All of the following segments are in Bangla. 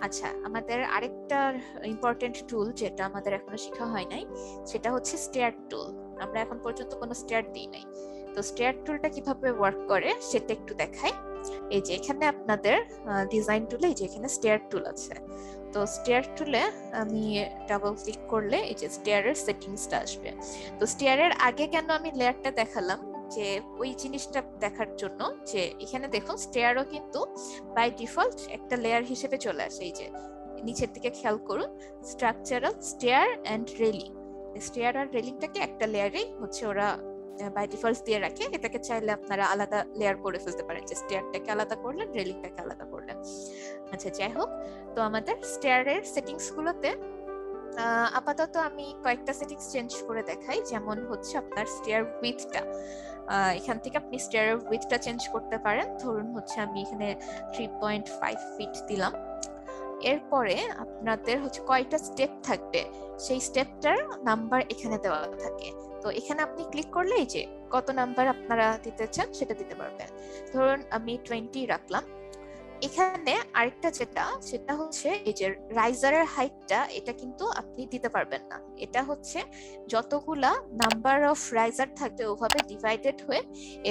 আচ্ছা, আমাদের আরেকটা ইম্পর্টেন্ট টুল যেটা আমাদের এখনো শেখা হয় নাই, সেটা হচ্ছে স্টেয়ার টুল। আমরা এখন পর্যন্ত কোনো স্টেয়ার দিই নাই। তো স্টেয়ার টুলটা কিভাবে ওয়ার্ক করে সেটা একটু দেখাই। এই যে এখানে আপনাদের ডিজাইন টুলে এই যে এখানে স্টেয়ার টুল আছে। তো স্টেয়ার টুলে আমি ডাবল ক্লিক করলে এই যে স্টেয়ারের সেটিংসটা আসবে। তো স্টেয়ারের আগে কেন আমি লেয়ারটা দেখালাম, যে ওই জিনিসটা দেখার জন্য যে এখানে দেখুন স্টেয়ারও কিন্তু বাই ডিফল্ট একটা লেয়ার হিসেবে চলে আসে। এই যে নিচের দিকে খেয়াল করুন, structural, stair and railing. Stair আর রেলিংটাকে একটা লেয়ারেই হচ্ছে ওরা বাই ডিফল্ট দিয়ে রাখে। এটাকে চাইলে আপনারা আলাদা লেয়ার করে ফেলতে পারেন, যে স্টেয়ারটাকে আলাদা করলেন, রেলিংটাকে আলাদা করলেন। আচ্ছা, যাই হোক, তো আমাদের স্টেয়ারের সেটিংস গুলোতে আপাতত আমি কয়েকটা সেটিংস চেঞ্জ করে দেখাই। যেমন হচ্ছে আপনার স্টেয়ার উইথটা, এখান থেকে আপনি স্টেয়ারের উইথটা চেঞ্জ করতে পারেন। ধরুন হচ্ছে আমি এখানে 3.5 ফিট দিলাম। এরপরে আপনাদের হচ্ছে কয়টা স্টেপ থাকবে সেই স্টেপটার নাম্বার এখানে দেওয়া থাকে। তো এখানে আপনি ক্লিক করলে এই যে কত নাম্বার আপনারা দিতে চান সেটা দিতে পারবেন। ধরুন আমি 20 রাখলাম। এখানে আরেকটা যেটা, সেটা হচ্ছে এই যে রাইজারের হাইটটা, এটা কিন্তু আপনি দিতে পারবেন না। এটা হচ্ছে যতগুলা নাম্বার অফ রাইজার থাকবে ওভাবে ডিভাইডেড হয়ে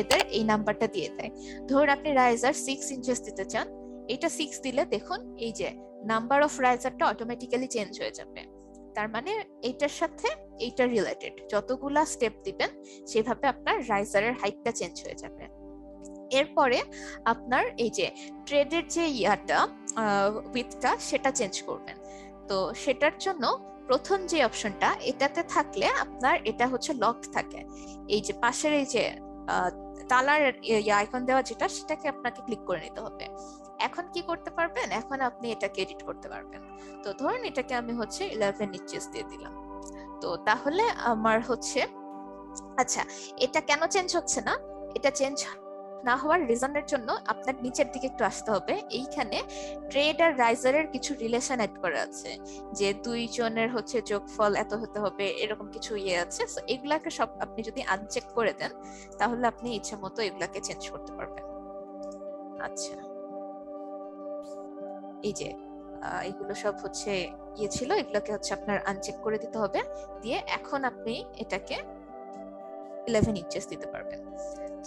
এদের এই নাম্বারটা দিয়ে দেয়। ধরুন আপনি রাইজার 6 ইঞ্চেস দিতে চান, এটা 6 দিলে দেখুন এই যে নাম্বার অফ রাইজারটা অটোমেটিক্যালি চেঞ্জ হয়ে যাবে। তার মানে এইটার সাথে এইটা রিলেটেড, যতগুলা স্টেপ দিবেন সেভাবে আপনার রাইজারের হাইটটা চেঞ্জ হয়ে যাবে। এরপরে আপনার এই যে ট্রেডের যে উইথটা সেটা চেঞ্জ করবেন। তো সেটার জন্য প্রথম যে অপশনটা, এটাতে থাকলে আপনার এটা হচ্ছে লক থাকে। এই যে পাশের এই যে তালার আইকন দেওয়া যেটা, সেটাকে আপনাকে ক্লিক করে নিতে হবে। এখন কি করতে পারবেন, এখন আপনি এটাকে এডিট করতে পারবেন। তো ধরুন এটাকে আমি হচ্ছে 11 ইঞ্চেস দিয়ে দিলাম। তো তাহলে আমার হচ্ছে, আচ্ছা, এটা কেন চেঞ্জ হচ্ছে না, এটা চেঞ্জ না হওয়ার রিজনের জন্য আপনার নিচের দিকে একটু আসতে হবে। এইখানে ট্রেড আর রাইজারের কিছু রিলেশন অ্যাড করা আছে, যে দুইজনের হচ্ছে যোগফল এত হতে হবে, এরকম কিছু ইয়ে আছে। সো এগুলাকে সব আপনি যদি আনচেক করে দেন তাহলে আপনি ইচ্ছা মতো এগুলাকে চেঞ্জ করতে পারবেন। আচ্ছা, এই যে এগুলো সব হচ্ছে ইয়ে ছিল, এগুলোকে হচ্ছে আপনার আনচেক করে দিতে হবে। দিয়ে এখন আপনি এটাকে 11 ইঞ্চেস দিতে পারবেন।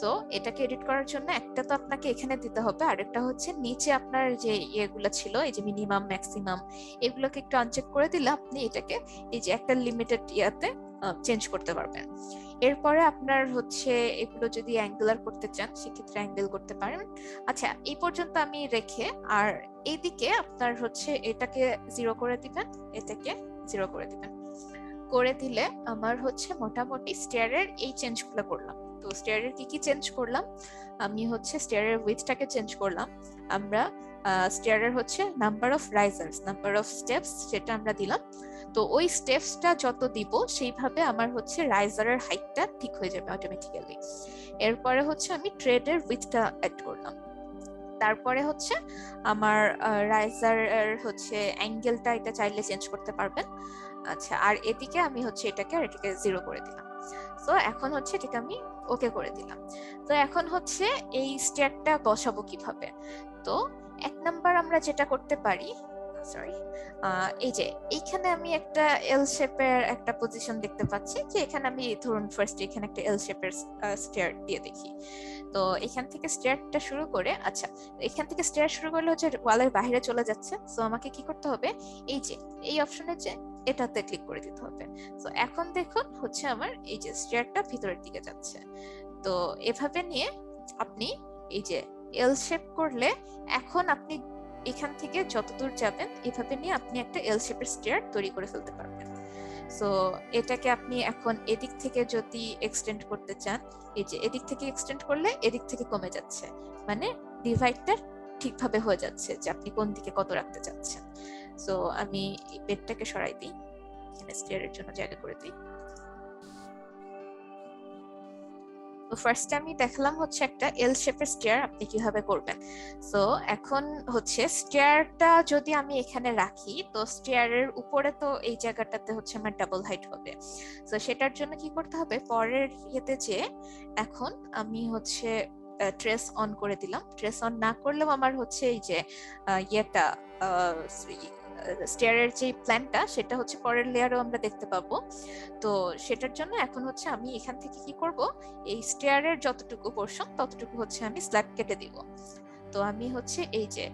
তো এটাকে এডিট করার জন্য একটা তো আপনাকে এখানে দিতে হবে, আরেকটা হচ্ছে নিচে আপনার যে ইয়েগুলো ছিল, এই যে মিনিমাম ম্যাক্সিমাম, এগুলোকে একটু আনচেক করে দিলে আপনি এটাকে এই যে একটা লিমিটেড ইয়াতে চেঞ্জ করতে পারবেন। এরপরে আপনার হচ্ছে এগুলো যদি অ্যাঙ্গুলার করতে চান সেক্ষেত্রে অ্যাঙ্গেল করতে পারেন। আচ্ছা, এই পর্যন্ত আমি রেখে, আর এইদিকে আপনার হচ্ছে এটাকে 0 করে দিবেন, এটাকে 0 করে দিবেন। করে দিলে আমার হচ্ছে মোটামুটি স্টেয়ারের এই চেঞ্জগুলো করলাম। তো স্টেয়ারের কি কি চেঞ্জ করলাম, আমি হচ্ছে স্টেয়ারের উইথটাকে চেঞ্জ করলাম। আমরা স্টেয়ারের হচ্ছে number of রাইজার্স, number of steps, সেটা আমরা দিলাম। তো ওই স্টেপসটা যত দিব সেইভাবে আমার হচ্ছে রাইজারের হাইটটা ঠিক হয়ে যাবে অটোমেটিক্যালি। এরপরে হচ্ছে আমি ট্রেডের উইথটা অ্যাড করলাম। তারপরে হচ্ছে আমার রাইজার হচ্ছে অ্যাঙ্গেলটা, এটা চাইলে চেঞ্জ করতে পারবেন। আচ্ছা, আর এদিকে আমি হচ্ছে এটাকে 0 করে দিলাম। তো এখন হচ্ছে এটাকে আমি ওকে করে দিলাম। তো এখন হচ্ছে এই স্টেয়ারটা বসাবো কিভাবে। তো 1 নাম্বার আমরা যেটা করতে পারি, সরি, এই যে এইখানে আমি একটা এল শেপের একটা পজিশন দেখতে পাচ্ছি, যে এখানে আমি ধরুন ফার্স্ট এখানে একটা এল শেপের স্টেয়ার দিয়ে দেখি। তো এখান থেকে স্টেয়ারটা শুরু করে, আচ্ছা, এখান থেকে স্টেয়ার শুরু করলে হচ্ছে ওয়ালের বাইরে চলে যাচ্ছে। তো আমাকে কি করতে হবে, এই যে এই অপশনে যে এটাতে ক্লিক করে দিতে হবে। তো এখন দেখুন হচ্ছে আমার এই যে স্টেয়ারটা ভিতরের দিকে যাচ্ছে। তো এভাবে নিয়ে আপনি এই যে এল শেপ করলে এখন আপনি এখান থেকে যতদূর যাবেন এভাবে নিয়ে আপনি একটা এল শেপের স্টেয়ার তৈরি করে ফেলতে পারবেন। সো এটাকে আপনি এখন এদিক থেকে যদি এক্সটেন্ড করতে চান, এই যে এদিক থেকে এক্সটেন্ড করলে এদিক থেকে কমে যাচ্ছে, মানে ডিভাইডটা ঠিকভাবে হয়ে যাচ্ছে যে আপনি কোন দিকে কত রাখতে চাচ্ছেন। সো আমি এই বেডটাকে সরাই দিই, এখানে স্টেয়ারের জন্য জায়গা করে দিই। তো ফার্স্টে আমি দেখালাম হচ্ছে একটা এল শেপের স্টেয়ার আপনি কিভাবে করবেন। সো এখন হচ্ছে স্টেয়ারটা যদি আমি এখানে রাখি, তো স্টেয়ারের উপরে তো এই জায়গাটাতে হচ্ছে আমার ডাবল হাইট হবে। তো সেটার জন্য কি করতে হবে, পরের ইয়েতে যে এখন আমি হচ্ছে ট্রেস অন করে দিলাম। ট্রেস অন না করলেও আমার হচ্ছে এই যে ইয়েটা স্টেয়ারের যে প্ল্যানটা সেটা হচ্ছে পরের লেয়ারও আমরা দেখতে পাবো। তো সেটার জন্য এখন হচ্ছে আমি এখান থেকে কি করব, এই স্টেয়ারের যতটুকু পোর্শন ততটুকু হচ্ছে আমি স্ল্যাব কেটে দিব। তো আমি হচ্ছে এই যে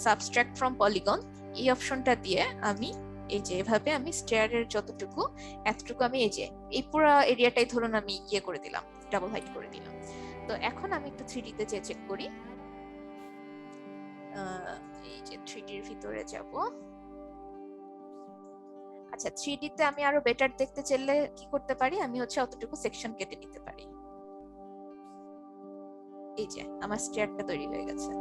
সাবস্ট্রাক্ট ফ্রম পলিগন এই অপশনটা দিয়ে আমি এই যে এভাবে আমি স্টেয়ারের যতটুকু এতটুকু আমি এই যে এই পুরো এরিয়াটাই ধরুন আমি ইয়ে করে দিলাম, ডাবল হাইট করে দিলাম। তো এখন আমি একটু 3D তে যে চেক করি, এই যে 3D এর ভিতরে যাব। আচ্ছা 3D তে আমি আরো বেটার দেখতে চাইলে কি করতে পারি, আমি হচ্ছে অতটুকু সেকশন কেটে নিতে পারি। এই যে আমার স্টেয়ারটা তৈরি হয়ে গেছে।